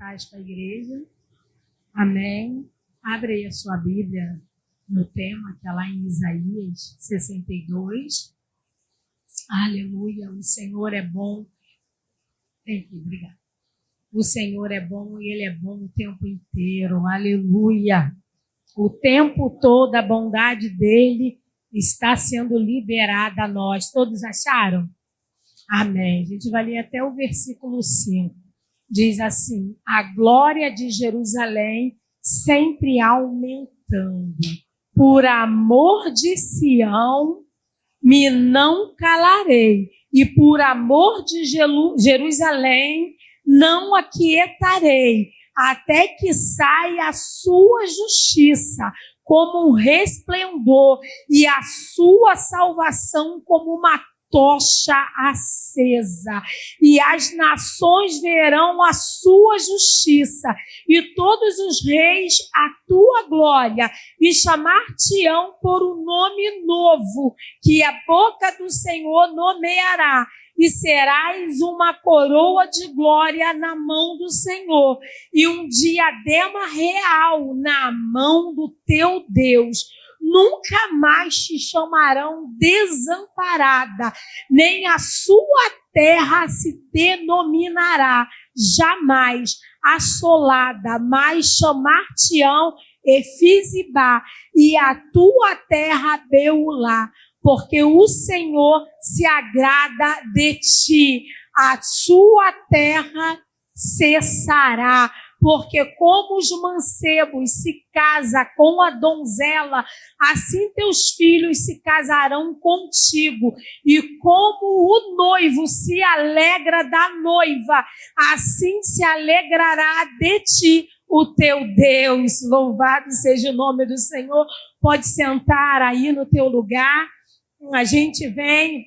paz para a igreja. Amém. Abre aí a sua Bíblia no tema, que é lá em Isaías 62. Aleluia. O Senhor é bom. Obrigada. O Senhor é bom e Ele é bom o tempo inteiro. Aleluia. O tempo todo a bondade dEle está sendo liberada a nós. Todos acharam? Amém. A gente vai ler até o versículo 5. Diz assim: a glória de Jerusalém sempre aumentando. Por amor de Sião, me não calarei. E por amor de Jerusalém, não aquietarei, até que saia a sua justiça como um resplendor e a sua salvação como uma tocha acesa. E as nações verão a sua justiça, e todos os reis a tua glória, e chamar-te-ão por um nome novo, que a boca do Senhor nomeará. E serás uma coroa de glória na mão do Senhor, e um diadema real na mão do teu Deus. Nunca mais te chamarão desamparada, nem a sua terra se denominará jamais assolada, mas chamar-te-ão Efizibá, e a tua terra Beulá. Porque o Senhor se agrada de ti, a sua terra cessará. Porque como os mancebos se casam com a donzela, assim teus filhos se casarão contigo. E como o noivo se alegra da noiva, assim se alegrará de ti o teu Deus. Louvado seja o nome do Senhor. Pode sentar aí no teu lugar. A gente vem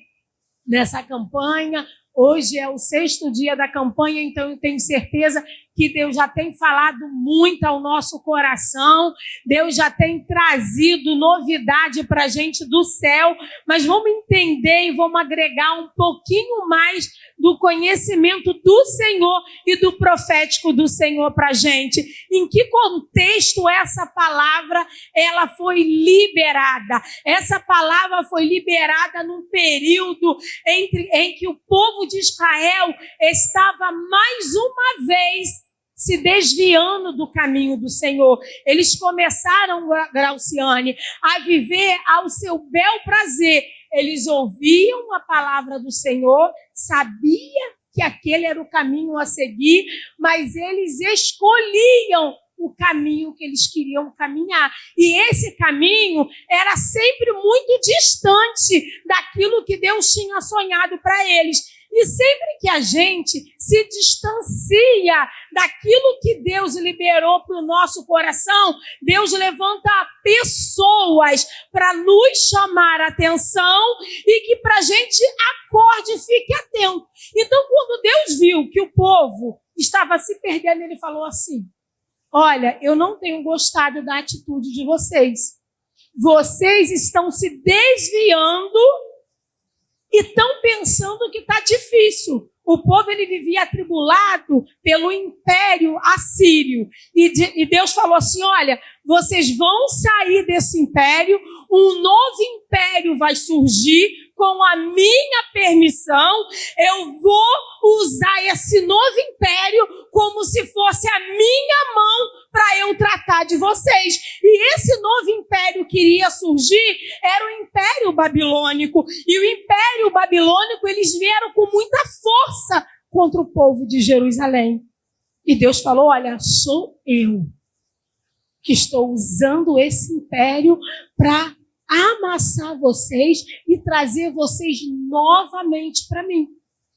nessa campanha, hoje é o 6º dia da campanha, então eu tenho certeza que Deus já tem falado muito ao nosso coração, Deus já tem trazido novidade para a gente do céu, mas vamos entender e vamos agregar um pouquinho mais do conhecimento do Senhor e do profético do Senhor para a gente. Em que contexto essa palavra ela foi liberada? Essa palavra foi liberada num período em que o povo de Israel estava mais uma vez se desviando do caminho do Senhor. Eles começaram, Grauciane, a viver ao seu bel prazer. Eles ouviam a palavra do Senhor, sabia que aquele era o caminho a seguir, mas eles escolhiam o caminho que eles queriam caminhar. E esse caminho era sempre muito distante daquilo que Deus tinha sonhado para eles. E sempre que a gente se distancia daquilo que Deus liberou para o nosso coração, Deus levanta pessoas para nos chamar a atenção e que para a gente acorde e fique atento. Então, quando Deus viu que o povo estava se perdendo, ele falou assim: olha, eu não tenho gostado da atitude de vocês. Vocês estão se desviando e estão pensando que está difícil. O povo ele vivia atribulado pelo império assírio. E Deus falou assim: olha, vocês vão sair desse império, um novo império vai surgir com a minha permissão. Eu vou usar esse novo império como se fosse a minha mão para eu tratar de vocês. E esse novo império que iria surgir era o Império Babilônico. E o Império Babilônico, eles vieram com muita força contra o povo de Jerusalém. E Deus falou: olha, sou eu que estou usando esse império para amassar vocês e trazer vocês novamente para mim.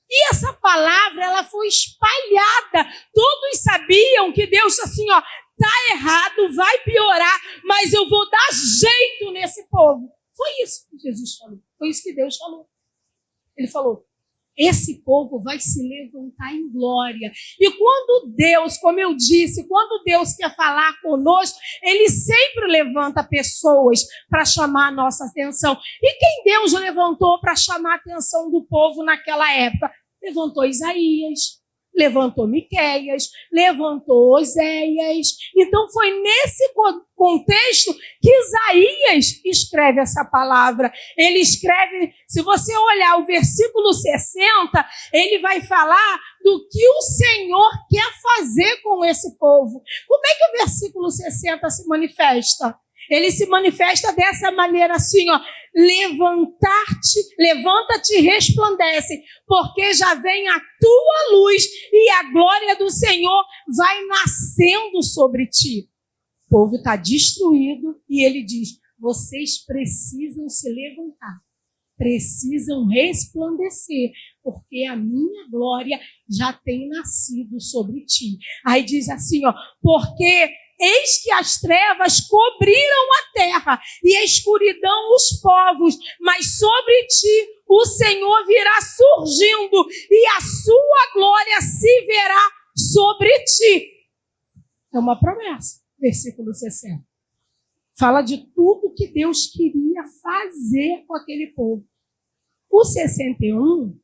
E essa palavra, ela foi espalhada. Todos sabiam que Deus, assim, ó, tá errado, vai piorar, mas eu vou dar jeito nesse povo. Foi isso que Jesus falou. Foi isso que Deus falou. Ele falou: esse povo vai se levantar em glória. E quando Deus, como eu disse, quando Deus quer falar conosco, Ele sempre levanta pessoas para chamar a nossa atenção. E quem Deus levantou para chamar a atenção do povo naquela época? Levantou Isaías, levantou Miqueias, levantou Oséias. Então foi nesse contexto que Isaías escreve essa palavra. Ele escreve, se você olhar o versículo 60, ele vai falar do que o Senhor quer fazer com esse povo. Como é que o versículo 60 se manifesta? Ele se manifesta dessa maneira assim, ó: levanta-te e resplandece, porque já vem a tua luz e a glória do Senhor vai nascendo sobre ti. O povo está destruído e ele diz: vocês precisam se levantar, precisam resplandecer, porque a minha glória já tem nascido sobre ti. Aí diz assim, ó: porque eis que as trevas cobriram a terra e a escuridão os povos, mas sobre ti o Senhor virá surgindo e a sua glória se verá sobre ti. É uma promessa, versículo 60. Fala de tudo que Deus queria fazer com aquele povo. O 61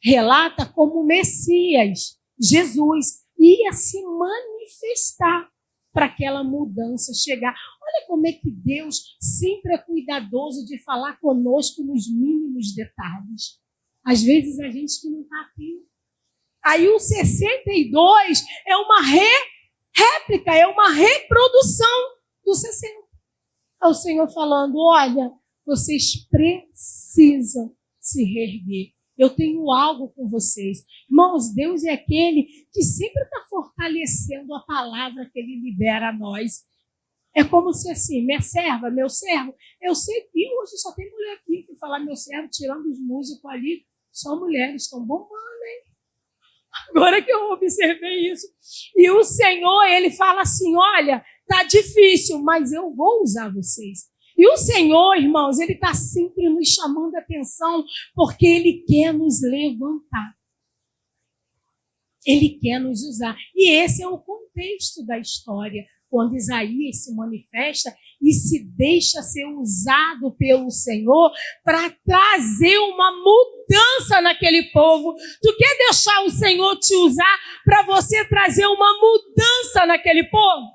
relata como o Messias, Jesus, ia se manifestar para aquela mudança chegar. Olha como é que Deus sempre é cuidadoso de falar conosco nos mínimos detalhes. Às vezes a gente que não está atento. Aí o 62 é uma réplica, é uma reprodução do 60. É o Senhor falando: olha, vocês precisam se reerguer. Eu tenho algo com vocês. Irmãos, Deus é aquele que sempre está fortalecendo a palavra que Ele libera a nós. É como se assim, minha serva, meu servo, eu sei que hoje só tem mulher aqui que falar meu servo, tirando os músicos ali, só mulheres estão bombando, hein? Agora que eu observei isso. E o Senhor, Ele fala assim: olha, tá difícil, mas eu vou usar vocês. E o Senhor, irmãos, Ele está sempre nos chamando a atenção, porque Ele quer nos levantar. Ele quer nos usar. E esse é o contexto da história, quando Isaías se manifesta e se deixa ser usado pelo Senhor para trazer uma mudança naquele povo. Tu quer deixar o Senhor te usar para você trazer uma mudança naquele povo?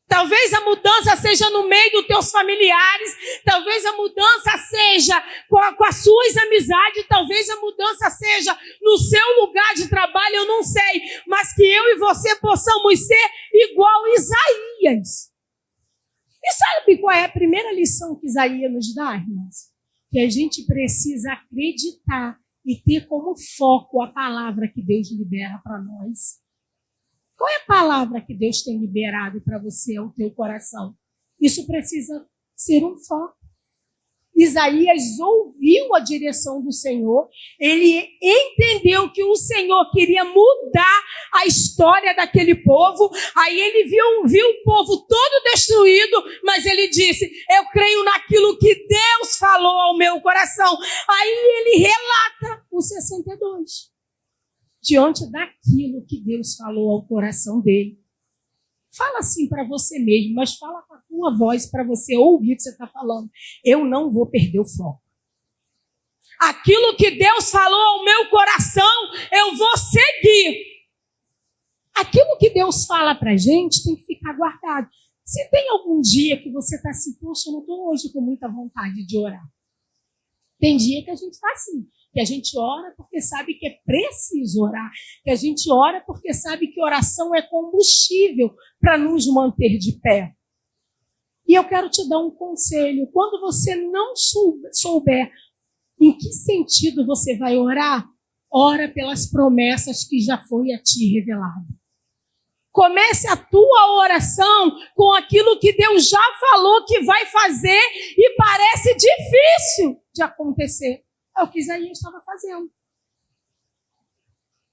Talvez a mudança seja no meio dos teus familiares, talvez a mudança seja com as suas amizades, talvez a mudança seja no seu lugar de trabalho, eu não sei, mas que eu e você possamos ser igual Isaías. E sabe qual é a primeira lição que Isaías nos dá, irmãos? Que a gente precisa acreditar e ter como foco a palavra que Deus libera para nós. Qual é a palavra que Deus tem liberado para você, ao teu coração? Isso precisa ser um foco. Isaías ouviu a direção do Senhor, ele entendeu que o Senhor queria mudar a história daquele povo, aí ele viu o povo todo destruído, mas ele disse: eu creio naquilo que Deus falou ao meu coração. Aí ele relata o 62. Diante daquilo que Deus falou ao coração dele. Fala assim para você mesmo, mas fala com a tua voz para você ouvir o que você está falando. Eu não vou perder o foco. Aquilo que Deus falou ao meu coração, eu vou seguir. Aquilo que Deus fala para a gente tem que ficar guardado. Se tem algum dia que você está assim: poxa, eu não estou hoje com muita vontade de orar. Tem dia que a gente está assim. Que a gente ora porque sabe que é preciso orar, que a gente ora porque sabe que oração é combustível para nos manter de pé. E eu quero te dar um conselho: quando você não souber em que sentido você vai orar, ora pelas promessas que já foi a ti revelado. Comece a tua oração com aquilo que Deus já falou que vai fazer e parece difícil de acontecer. É o que Isaías estava fazendo.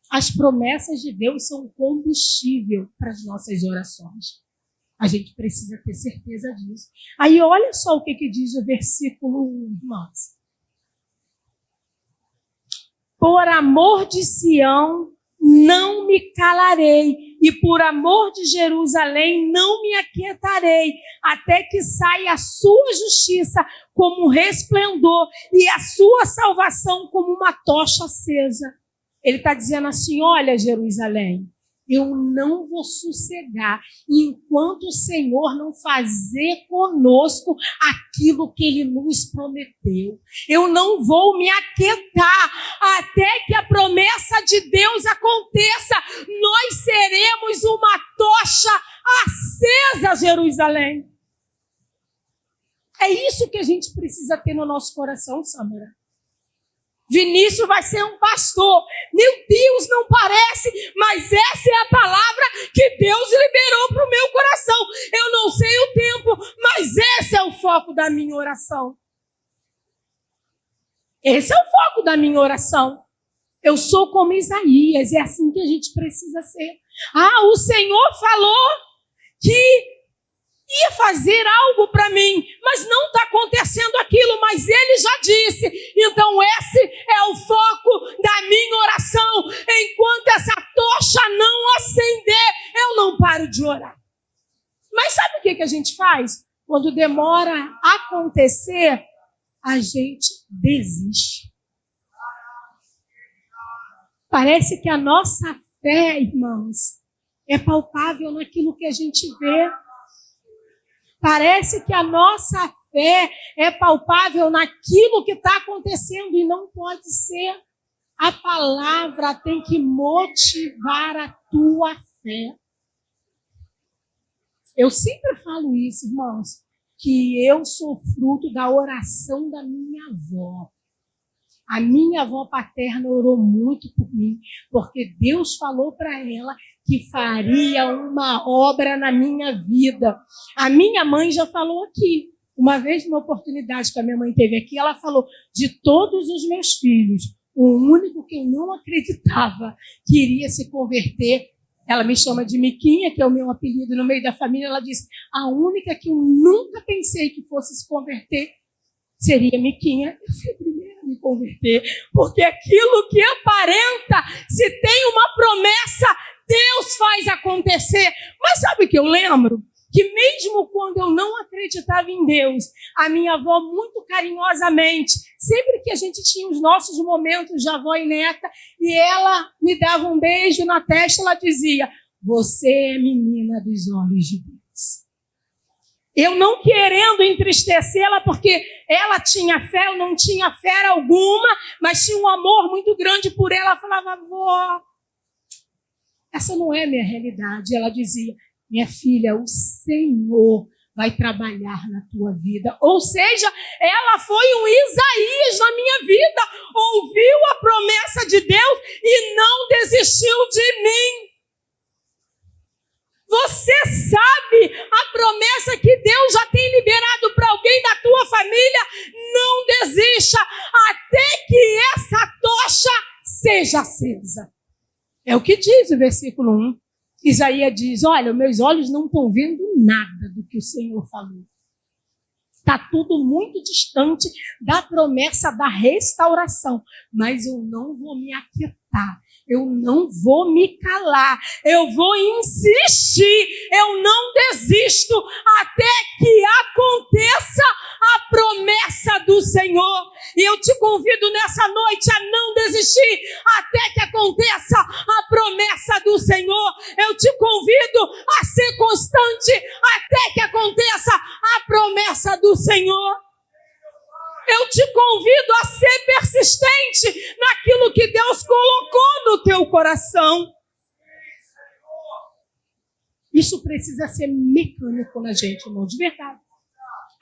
As promessas de Deus são combustível para as nossas orações. A gente precisa ter certeza disso. Aí olha só o que diz o versículo 1, irmãos. Por amor de Sião não me calarei, e por amor de Jerusalém não me aquietarei, até que saia a sua justiça como um resplendor e a sua salvação como uma tocha acesa. Ele está dizendo assim, olha, Jerusalém, eu não vou sossegar enquanto o Senhor não fazer conosco aquilo que Ele nos prometeu. Eu não vou me aquietar até que a promessa de Deus aconteça. Nós seremos uma tocha acesa, Jerusalém. É isso que a gente precisa ter no nosso coração, Samara. Vinícius vai ser um pastor. Meu Deus, não parece, mas essa é a palavra que Deus liberou para o meu coração. Eu não sei o tempo, mas esse é o foco da minha oração. Esse é o foco da minha oração. Eu sou como Isaías, é assim que a gente precisa ser. O Senhor falou que ia fazer algo para mim, mas não está acontecendo aquilo, mas Ele já disse. Então esse é o foco da minha oração. Enquanto essa tocha não acender, eu não paro de orar. Mas sabe o que a gente faz? Quando demora a acontecer, a gente desiste. Parece que a nossa fé, irmãos, é palpável naquilo que a gente vê. Parece que a nossa fé é palpável naquilo que está acontecendo e não pode ser. A palavra tem que motivar a tua fé. Eu sempre falo isso, irmãos, que eu sou fruto da oração da minha avó. A minha avó paterna orou muito por mim, porque Deus falou para ela que faria uma obra na minha vida. A minha mãe já falou aqui. Uma vez, numa oportunidade que a minha mãe teve aqui, ela falou, de todos os meus filhos, o único que eu não acreditava que iria se converter, ela me chama de Miquinha, que é o meu apelido no meio da família, ela disse, a única que eu nunca pensei que fosse se converter seria Miquinha. Eu fui a primeira a me converter, porque aquilo que aparenta, se tem uma promessa, Deus faz acontecer. Mas sabe o que eu lembro? Que mesmo quando eu não acreditava em Deus, a minha avó muito carinhosamente, sempre que a gente tinha os nossos momentos de avó e neta, e ela me dava um beijo na testa, ela dizia, você é menina dos olhos de Deus. Eu não querendo entristecê-la, porque ela tinha fé, eu não tinha fé alguma, mas tinha um amor muito grande por ela. Ela falava, avó, essa não é a minha realidade. Ela dizia, minha filha, o Senhor vai trabalhar na tua vida. Ou seja, ela foi um Isaías na minha vida. Ouviu a promessa de Deus e não desistiu de mim. Você sabe a promessa que Deus já tem liberado para alguém da tua família? Não desista até que essa tocha seja acesa. É o que diz o versículo 1. Isaías diz, olha, meus olhos não estão vendo nada do que o Senhor falou. Está tudo muito distante da promessa da restauração. Mas eu não vou me aquietar. Eu não vou me calar. Eu vou insistir. Eu não desisto até que aconteça a promessa do Senhor. E eu te convido nessa noite a não desistir até que aconteça a promessa do Senhor. Eu te convido a ser constante até que aconteça a promessa do Senhor. Eu te convido a ser persistente naquilo que Deus colocou no teu coração. Isso precisa ser mecânico na gente, irmão, de verdade.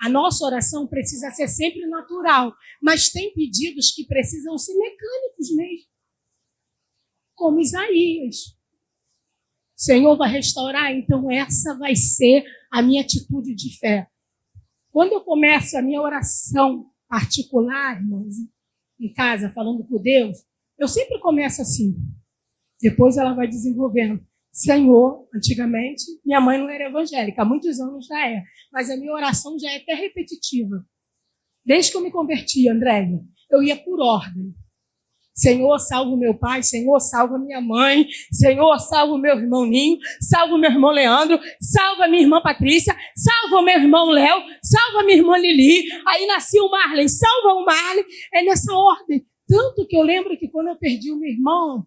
A nossa oração precisa ser sempre natural, mas tem pedidos que precisam ser mecânicos mesmo. Como Isaías. O Senhor vai restaurar, então essa vai ser a minha atitude de fé. Quando eu começo a minha oração particular, irmãos, em casa, falando com Deus, eu sempre começo assim. Depois ela vai desenvolvendo. Senhor, antigamente, minha mãe não era evangélica, há muitos anos já é, mas a minha oração já é até repetitiva. Desde que eu me converti, Andréia, eu ia por ordem. Senhor, salva o meu pai, Senhor, salva minha mãe, Senhor, salva o meu irmão Ninho, salva o meu irmão Leandro, salva minha irmã Patrícia, salva o meu irmão Léo, salva minha irmã Lili, aí nasceu o Marley, salva o Marley, é nessa ordem. Tanto que eu lembro que quando eu perdi o meu irmão,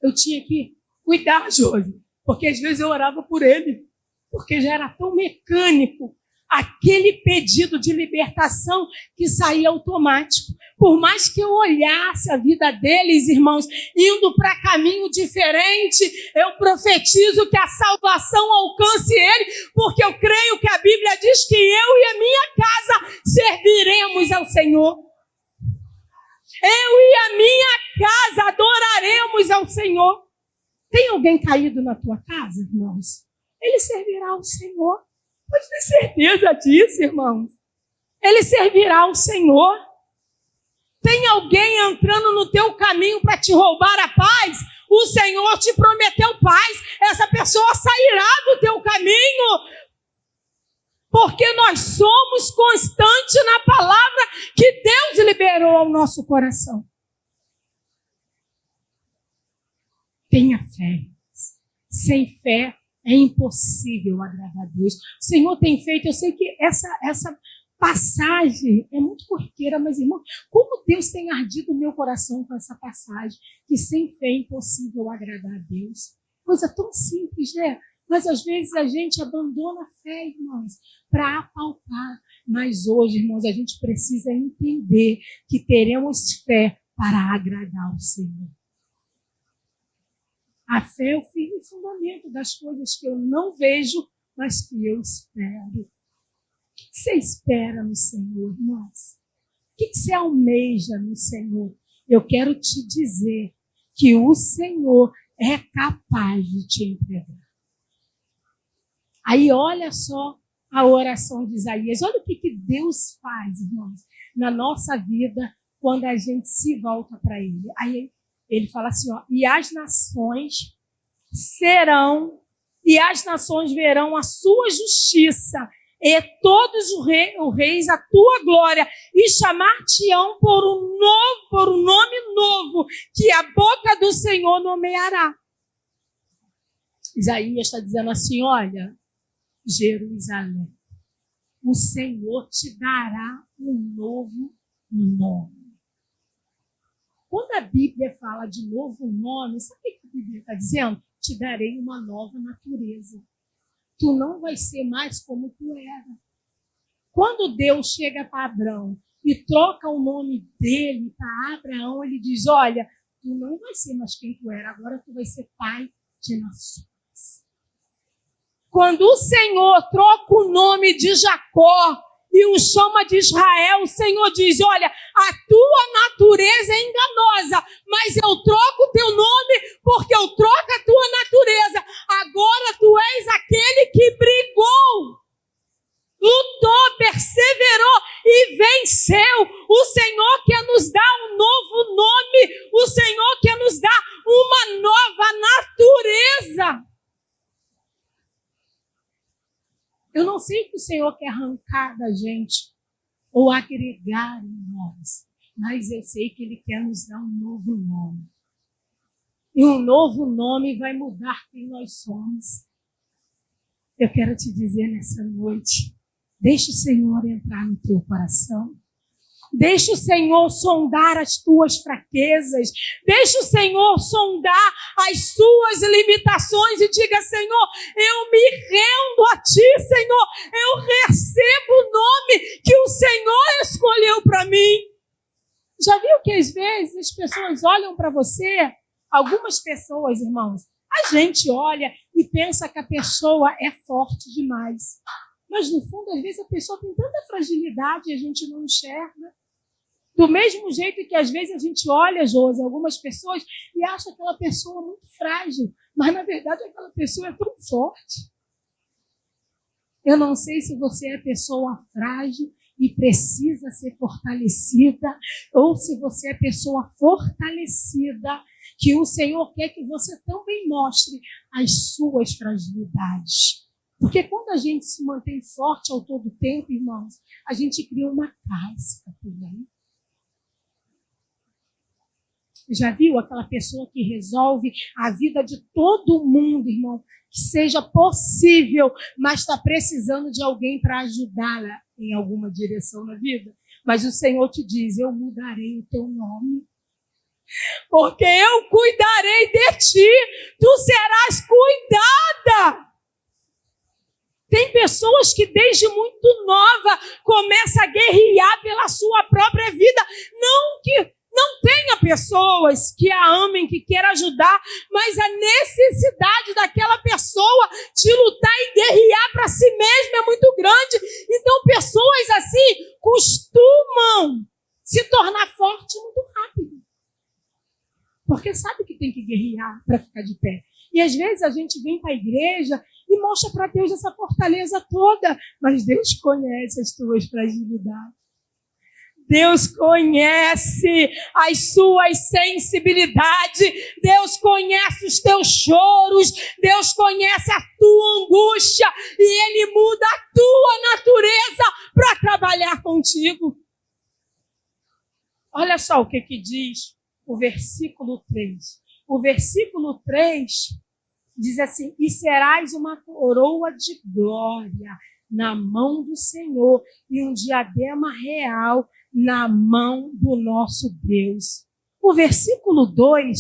Eu tinha que cuidar, Josi, porque às vezes eu orava por ele, porque já era tão mecânico aquele pedido de libertação que saía automático. Por mais que eu olhasse a vida deles, irmãos, indo para caminho diferente, eu profetizo que a salvação alcance ele, porque eu creio que a Bíblia diz que eu e a minha casa serviremos ao Senhor. Eu e a minha casa adoraremos ao Senhor. Tem alguém caído na tua casa, irmãos? Ele servirá ao Senhor. Pode ter certeza disso, irmãos. Ele servirá ao Senhor. Tem alguém entrando no teu caminho para te roubar a paz? O Senhor te prometeu paz. Essa pessoa sairá do teu caminho. Porque nós somos constantes na palavra que Deus liberou ao nosso coração. Tenha fé. Sem fé é impossível agradar a Deus. O Senhor tem feito, eu sei que essa passagem é muito corriqueira, mas, irmão, como Deus tem ardido o meu coração com essa passagem, que sem fé é impossível agradar a Deus. Coisa tão simples, né? Mas às vezes a gente abandona a fé, irmãos, para apalpar. Mas hoje, irmãos, a gente precisa entender que teremos fé para agradar o Senhor. A fé é o firme fundamento das coisas que eu não vejo, mas que eu espero. O que você espera no Senhor, irmãos? O que você almeja no Senhor? Eu quero te dizer que o Senhor é capaz de te entregar. Aí olha só a oração de Isaías. Olha o que Deus faz, irmãos, na nossa vida quando a gente se volta para Ele. Aí ele fala assim, ó, e as nações verão a sua justiça, e todos os reis a tua glória, e chamar-te-ão por um nome novo, que a boca do Senhor nomeará. Isaías está dizendo assim, olha, Jerusalém, o Senhor te dará um novo nome. Quando a Bíblia fala de novo nome, sabe o que a Bíblia está dizendo? Te darei uma nova natureza. Tu não vai ser mais como tu era. Quando Deus chega para Abraão e troca o nome dele para Abraão, ele diz, olha, tu não vai ser mais quem tu era, agora tu vai ser pai de nações. Quando o Senhor troca o nome de Jacó e o chama de Israel, o Senhor diz, olha, a tua natureza é enganosa, mas eu troco o teu nome porque eu troco a tua natureza. Agora tu és aquele que brigou, lutou, perseverou e venceu. O Senhor quer nos dar um novo nome, o Senhor quer nos dar uma nova natureza. Eu não sei o que o Senhor quer arrancar da gente ou agregar em nós, mas eu sei que Ele quer nos dar um novo nome. E um novo nome vai mudar quem nós somos. Eu quero te dizer nessa noite, deixa o Senhor entrar no teu coração. Deixa o Senhor sondar as tuas fraquezas. Deixa o Senhor sondar as suas limitações e diga, Senhor, eu me rendo a Ti, Senhor. Eu recebo o nome que o Senhor escolheu para mim. Já viu que às vezes as pessoas olham para você? Algumas pessoas, irmãos, a gente olha e pensa que a pessoa é forte demais. Mas no fundo, às vezes a pessoa tem tanta fragilidade e a gente não enxerga. Do mesmo jeito que às vezes a gente olha, Josi, algumas pessoas e acha aquela pessoa muito frágil, mas na verdade aquela pessoa é tão forte. Eu não sei se você é pessoa frágil e precisa ser fortalecida, ou se você é pessoa fortalecida, que o Senhor quer que você também mostre as suas fragilidades. Porque quando a gente se mantém forte ao todo tempo, irmãos, a gente cria uma casca também. Já viu aquela pessoa que resolve a vida de todo mundo, irmão? Que seja possível, mas está precisando de alguém para ajudá-la em alguma direção na vida. Mas o Senhor te diz, eu mudarei o teu nome. porque eu cuidarei de ti, tu serás cuidada. Tem pessoas que desde muito nova começam a guerrear pela sua própria vida. Não que não tenha pessoas que a amem, que queiram ajudar, mas a necessidade daquela pessoa de lutar e guerrear para si mesma é muito grande. Então pessoas assim costumam se tornar fortes muito rápido. Porque sabe que tem que guerrear para ficar de pé. E às vezes a gente vem para a igreja e mostra para Deus essa fortaleza toda. Mas Deus conhece as tuas fragilidades. Deus conhece as suas sensibilidades. Deus conhece os teus choros. Deus conhece a tua angústia. E Ele muda a tua natureza para trabalhar contigo. Olha só o que diz o versículo 3. O versículo 3 diz assim: e serás uma coroa de glória na mão do Senhor e um diadema real na mão do nosso Deus. O versículo 2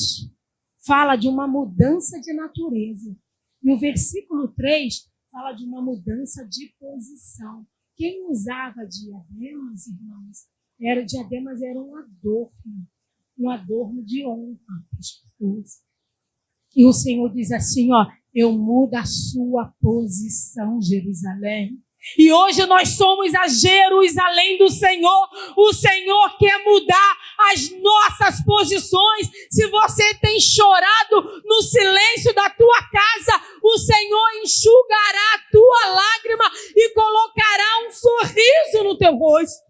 fala de uma mudança de natureza. E o versículo 3 fala de uma mudança de posição. Quem usava diademas, irmãos, diademas era um adorno de honra para as pessoas. E o Senhor diz assim, eu mudo a sua posição, Jerusalém. E hoje nós somos a Jerusalém do Senhor. O Senhor quer mudar as nossas posições. Se você tem chorado no silêncio da tua casa, o Senhor enxugará a tua lágrima e colocará um sorriso no teu rosto.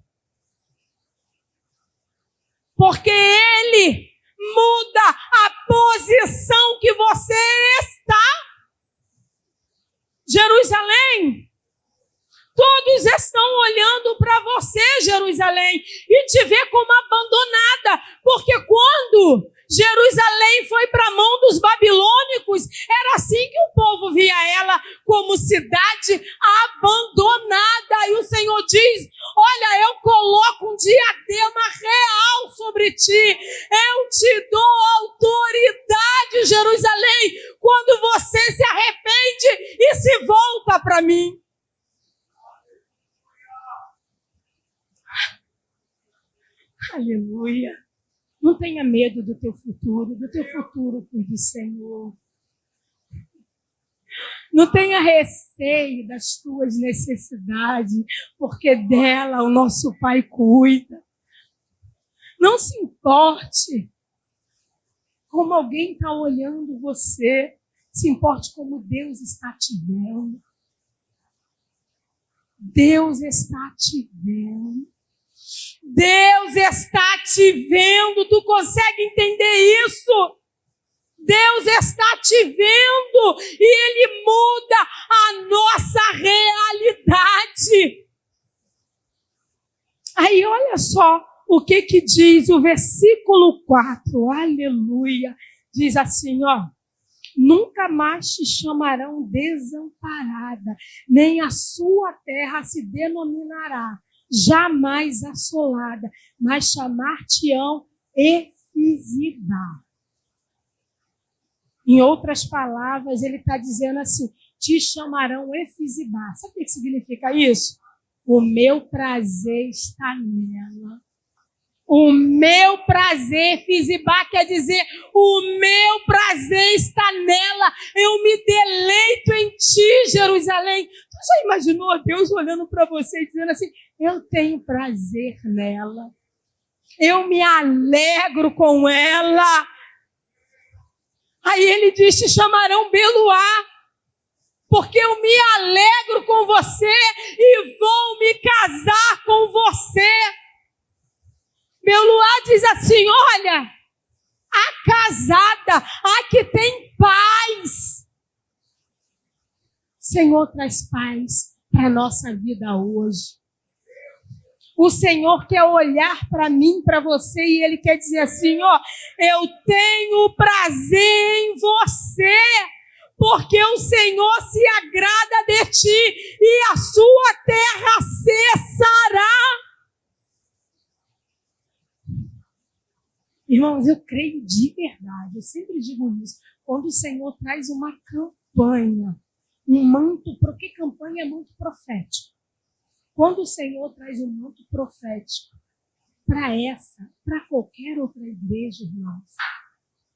Porque Ele muda a posição que você está. Jerusalém, todos estão olhando para você, Jerusalém, e te vê como abandonada. Porque quando Jerusalém foi para a mão dos babilônicos, era assim que o povo via ela, como cidade abandonada. E o Senhor diz, olha, eu coloco um diadema real sobre ti. Eu te dou autoridade, Jerusalém, quando você se arrepende e se volta para mim. Aleluia. Não tenha medo do teu futuro cuide do Senhor. Não tenha receio das tuas necessidades, porque dela o nosso Pai cuida. Não se importe como alguém está olhando você, se importe como Deus está te vendo. Deus está te vendo. Deus está te vendo. Tu consegue entender isso? Deus está te vendo e Ele muda a nossa realidade. Aí olha só o que diz o versículo 4. Aleluia. Diz assim, nunca mais te chamarão desamparada, nem a sua terra se denominará jamais assolada, mas chamar-te-ão Efizibá. Em outras palavras, ele está dizendo assim, te chamarão Efizibá. Sabe o que significa isso? O meu prazer está nela. O meu prazer, Efizibá, quer dizer, o meu prazer está nela. Eu me deleito em ti, Jerusalém. Tu já imaginou Deus olhando para você e dizendo assim, eu tenho prazer nela. Eu me alegro com ela. Aí ele diz, te chamarão Beluá, porque eu me alegro com você e vou me casar com você. Beluá diz assim, olha, a casada, a que tem paz. Senhor, traz paz para a nossa vida hoje. O Senhor quer olhar para mim, para você, e Ele quer dizer assim, eu tenho prazer em você, porque o Senhor se agrada de ti e a sua terra cessará. Irmãos, eu creio de verdade, eu sempre digo isso, quando o Senhor traz uma campanha, um manto, porque campanha é manto profético. Quando o Senhor traz um manto profético para qualquer outra igreja, irmãos,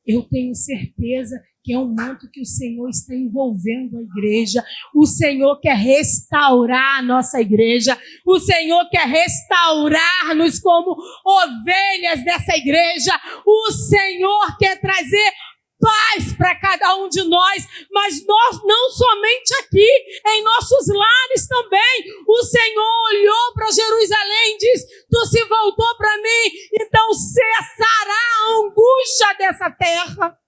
eu tenho certeza que é um manto que o Senhor está envolvendo a igreja. O Senhor quer restaurar a nossa igreja. O Senhor quer restaurar-nos como ovelhas dessa igreja. O Senhor quer trazer paz para cada um de nós, mas nós não somente aqui, em nossos lares também. O Senhor olhou para Jerusalém e disse: tu se voltou para mim, então cessará a angústia dessa terra.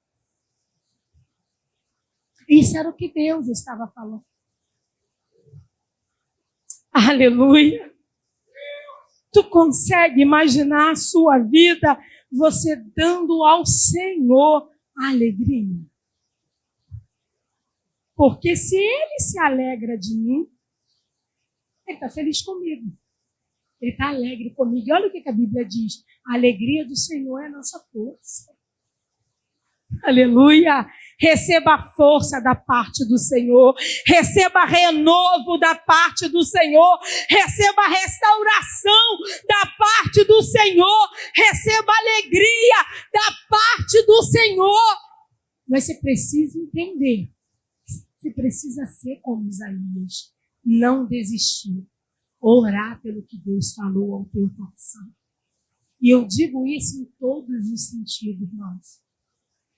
Isso era o que Deus estava falando. Aleluia. Tu consegue imaginar a sua vida, você dando ao Senhor alegria? Porque se Ele se alegra de mim, Ele está feliz comigo. Ele está alegre comigo. E olha o que a Bíblia diz: a alegria do Senhor é a nossa força. Aleluia! Receba a força da parte do Senhor, receba renovo da parte do Senhor, receba restauração da parte do Senhor, receba alegria da parte do Senhor. Mas você precisa entender, você precisa ser como Isaías, não desistir, orar pelo que Deus falou ao teu coração. E eu digo isso em todos os sentidos, irmãos.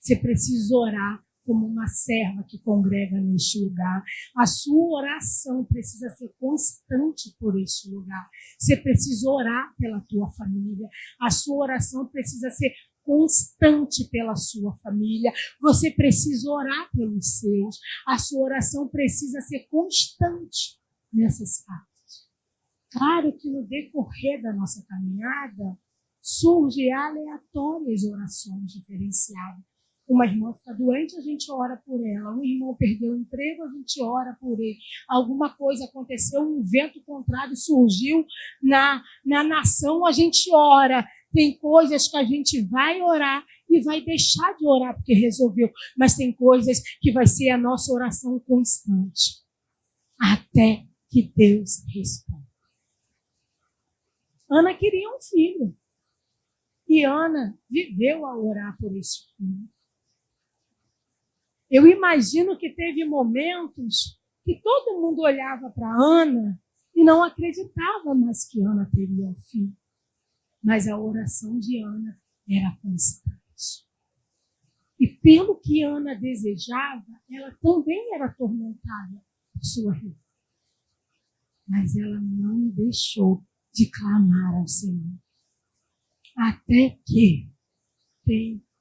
Você precisa orar como uma serva que congrega neste lugar. A sua oração precisa ser constante por este lugar. Você precisa orar pela tua família. A sua oração precisa ser constante pela sua família. Você precisa orar pelos seus. A sua oração precisa ser constante nessas partes. Claro que no decorrer da nossa caminhada, surgem aleatórias orações diferenciadas. Uma irmã fica doente, a gente ora por ela. Um irmão perdeu o emprego, a gente ora por ele. Alguma coisa aconteceu, um vento contrário surgiu na nação, a gente ora. Tem coisas que a gente vai orar e vai deixar de orar porque resolveu. Mas tem coisas que vai ser a nossa oração constante. Até que Deus responda. Ana queria um filho. E Ana viveu a orar por esse filho. Eu imagino que teve momentos que todo mundo olhava para Ana e não acreditava mais que Ana teria um filho. Mas a oração de Ana era constante. E pelo que Ana desejava, ela também era atormentada por sua vida. Mas ela não deixou de clamar ao Senhor. Até que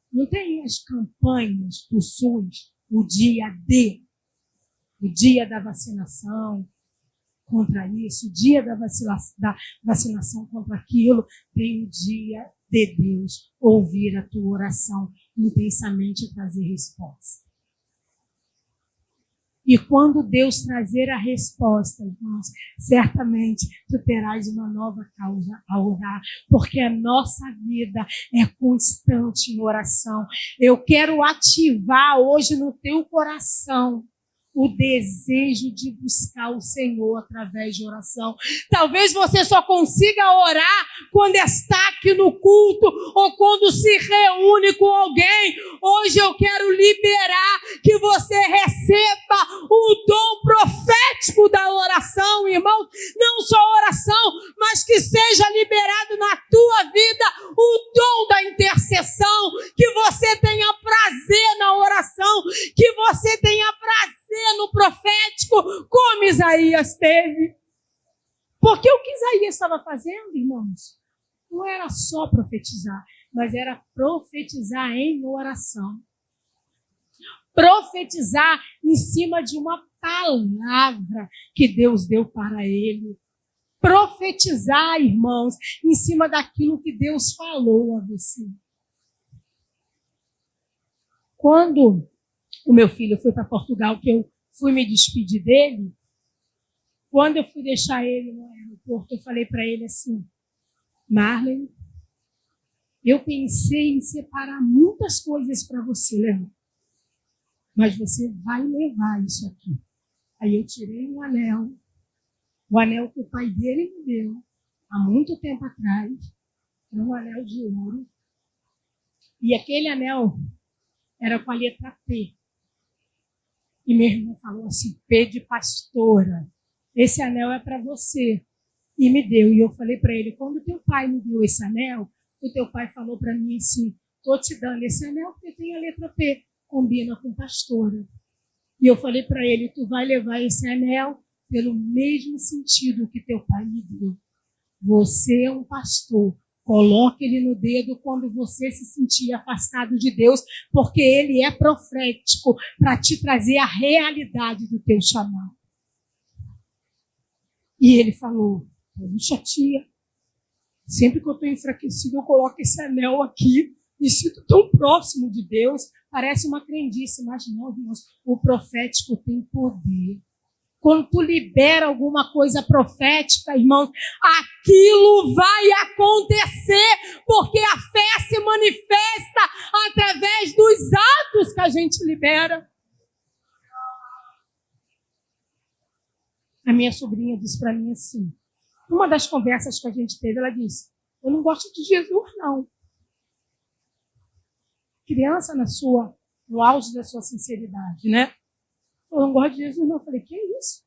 não tem as campanhas do SUS, o dia da vacinação contra isso, o dia da vacinação contra aquilo, tem o dia de Deus ouvir a tua oração intensamente e trazer resposta. E quando Deus trazer a resposta, irmãos, certamente tu terás uma nova causa a orar, porque a nossa vida é constante em oração. Eu quero ativar hoje no teu coração o desejo de buscar o Senhor através de oração. Talvez você só consiga orar quando está aqui no culto ou quando se reúne com alguém. Hoje eu quero liberar que você receba o dom profético da oração, irmão. Não só oração, mas que seja liberado na tua vida o dom da intercessão, que você tenha prazer na oração, que você tenha prazer no profético, como Isaías teve. Porque o que Isaías estava fazendo, irmãos, não era só profetizar, mas era profetizar em oração. Profetizar em cima de uma palavra que Deus deu para ele. Profetizar, irmãos, em cima daquilo que Deus falou a você. Quando o meu filho foi para Portugal, que eu fui me despedir dele, quando eu fui deixar ele no aeroporto, eu falei para ele assim: Marlene, Eu pensei em separar muitas coisas para você levar. Mas você vai levar isso aqui. Aí eu tirei um anel. O anel que o pai dele me deu há muito tempo atrás. Era um anel de ouro. E aquele anel era com a letra P. E meu irmão falou assim, P de pastora. Esse anel é para você. E me deu. E eu falei para ele, quando teu pai me deu esse anel, o teu pai falou para mim assim, estou te dando esse anel porque tem a letra P, combina com pastora. E eu falei para ele, tu vai levar esse anel pelo mesmo sentido que teu pai me deu. Você é um pastor. Coloque ele no dedo quando você se sentir afastado de Deus, porque ele é profético para te trazer a realidade do teu chamado. E ele falou, puxa tia, sempre que eu estou enfraquecido, eu coloco esse anel aqui, me sinto tão próximo de Deus, parece uma crendice, mas não, irmãos, o profético tem poder. Quando tu libera alguma coisa profética, irmãos, aquilo vai acontecer, porque a fé se manifesta através dos atos que a gente libera. A minha sobrinha disse para mim assim, numa das conversas que a gente teve, ela disse, eu não gosto de Jesus, não. Criança no auge da sua sinceridade, né? Eu não gosto de Jesus, não. Eu falei, que isso?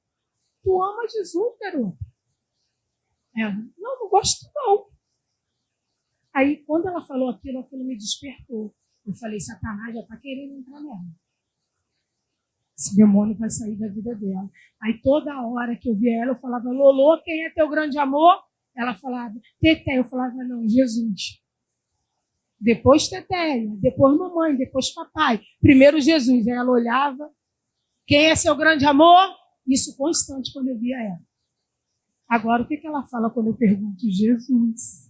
Tu ama Jesus, garoto? Ela, não gosto, não. Aí, quando ela falou aquilo me despertou. Eu falei, Satanás já está querendo entrar nela. Esse demônio vai sair da vida dela. Aí, toda hora que eu via ela, eu falava, Lolô, quem é teu grande amor? Ela falava, Teté. Eu falava, não, Jesus. Depois Tetéia, depois mamãe, depois papai. Primeiro Jesus. Aí ela olhava, quem é seu grande amor? Isso constante quando eu via ela. Agora, o que ela fala quando eu pergunto? Jesus.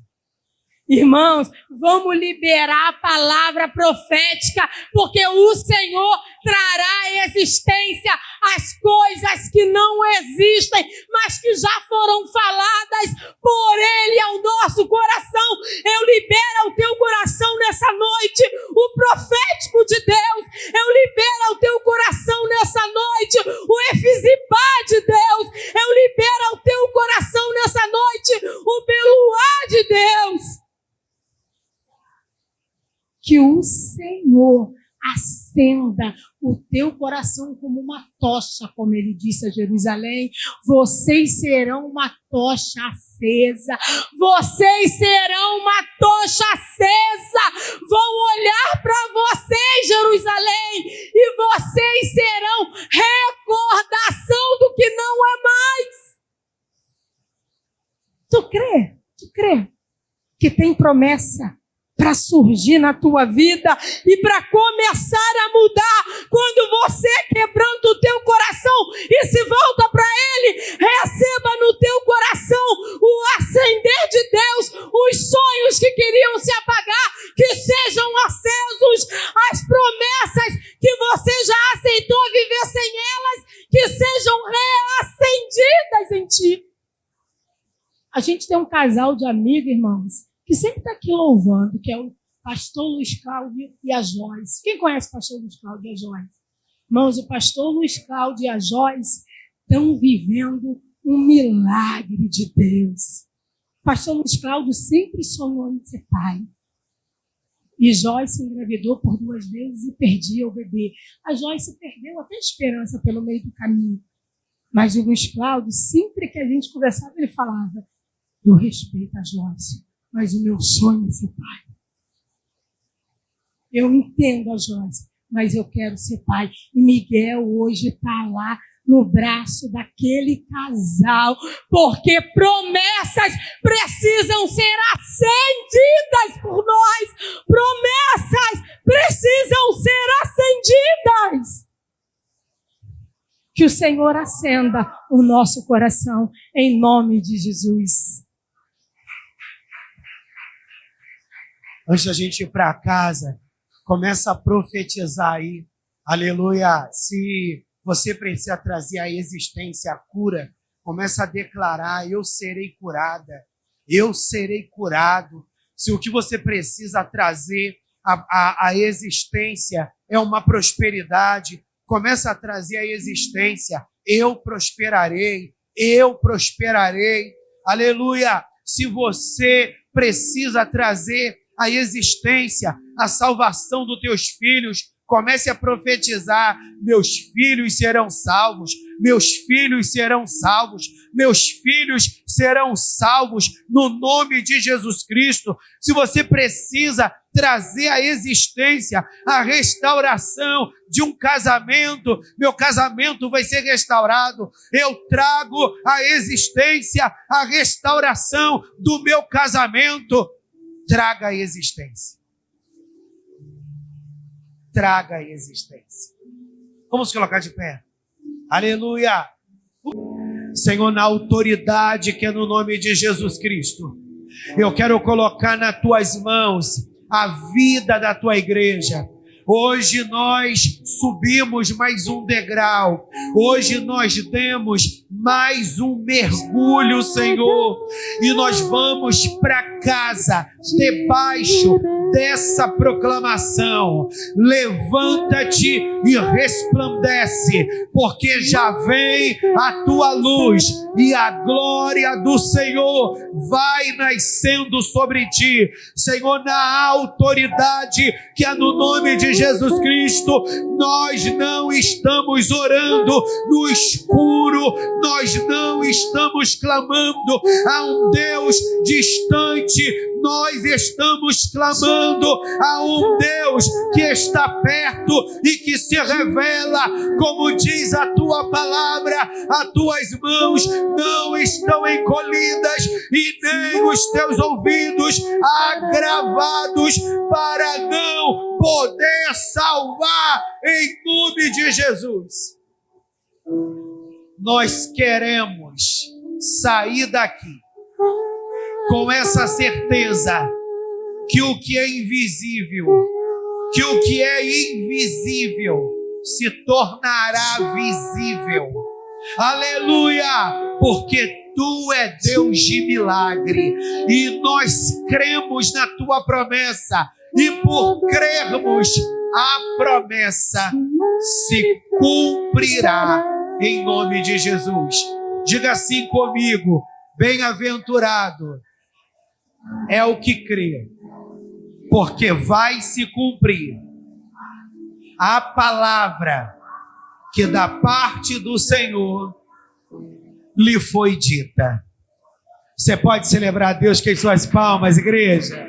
Irmãos, vamos liberar a palavra profética, porque o Senhor trará à existência as coisas que não existem, mas que já foram faladas por Ele ao nosso coração. Eu libero ao teu coração nessa noite o profético de Deus. Eu libero ao teu coração nessa noite o efizibá de Deus. Eu libero ao teu coração nessa noite o beluá de Deus. Que o Senhor acenda o teu coração como uma tocha, como ele disse a Jerusalém. Vocês serão uma tocha acesa. Vocês serão uma tocha acesa. Vão olhar para vocês, Jerusalém, e vocês serão recordação do que não é mais. Tu crê? Tu crê que tem promessa para surgir na tua vida e para começar a mudar quando você quebranta o teu coração e se volta para Ele, receba no teu coração o acender de Deus, os sonhos que queriam se apagar, que sejam acesos, as promessas que você já aceitou viver sem elas, que sejam reacendidas em ti. A gente tem um casal de amigos, irmãos, que sempre está aqui louvando, que é o pastor Luiz Cláudio e a Joyce. Quem conhece o pastor Luiz Cláudio e a Joyce? Irmãos, o pastor Luiz Cláudio e a Joyce estão vivendo um milagre de Deus. O pastor Luiz Cláudio sempre sonhou em ser pai. E Joyce engravidou por 2 vezes e perdia o bebê. A Joyce perdeu até a esperança pelo meio do caminho. Mas o Luiz Cláudio, sempre que a gente conversava, ele falava, eu respeito a Joyce, mas o meu sonho é ser pai. Eu entendo a Joyce, mas eu quero ser pai. E Miguel hoje está lá no braço daquele casal, porque promessas precisam ser acendidas por nós. Promessas precisam ser acendidas. Que o Senhor acenda o nosso coração, em nome de Jesus. Antes da gente ir para casa, começa a profetizar aí. Aleluia. Se você precisa trazer à existência a cura, começa a declarar, eu serei curada, eu serei curado. Se o que você precisa trazer à existência é uma prosperidade, começa a trazer à existência: eu prosperarei, eu prosperarei. Aleluia! Se você precisa trazer à existência a salvação dos teus filhos, comece a profetizar: meus filhos serão salvos, meus filhos serão salvos, meus filhos serão salvos no nome de Jesus Cristo. Se você precisa trazer à existência a restauração de um casamento, meu casamento vai ser restaurado. Eu trago à existência a restauração do meu casamento. Traga à existência. Traga a existência. Vamos colocar de pé. Aleluia. Senhor, na autoridade que é no nome de Jesus Cristo, eu quero colocar nas tuas mãos a vida da tua igreja. Hoje nós subimos mais um degrau. Hoje nós demos mais um mergulho, Senhor. E nós vamos para casa debaixo dessa proclamação: levanta-te e resplandece, porque já vem a tua luz e a glória do Senhor vai nascendo sobre ti. Senhor, na autoridade que é no nome de Jesus Cristo, nós não estamos orando no escuro, nós não estamos clamando a um Deus distante, nós estamos clamando a um Deus que está perto e que se revela, como diz a tua palavra: as tuas mãos não estão encolhidas e nem os teus ouvidos agravados para não poder salvar, em nome de Jesus. Nós queremos sair daqui com essa certeza que o que é invisível, que o que é invisível se tornará visível. Aleluia! Porque tu é Deus de milagre e nós cremos na tua promessa, e por crermos, a promessa se cumprirá em nome de Jesus. Diga assim comigo: bem-aventurado é o que crê, porque vai se cumprir a palavra que da parte do Senhor lhe foi dita. Você pode celebrar a Deus com as suas palmas, igreja?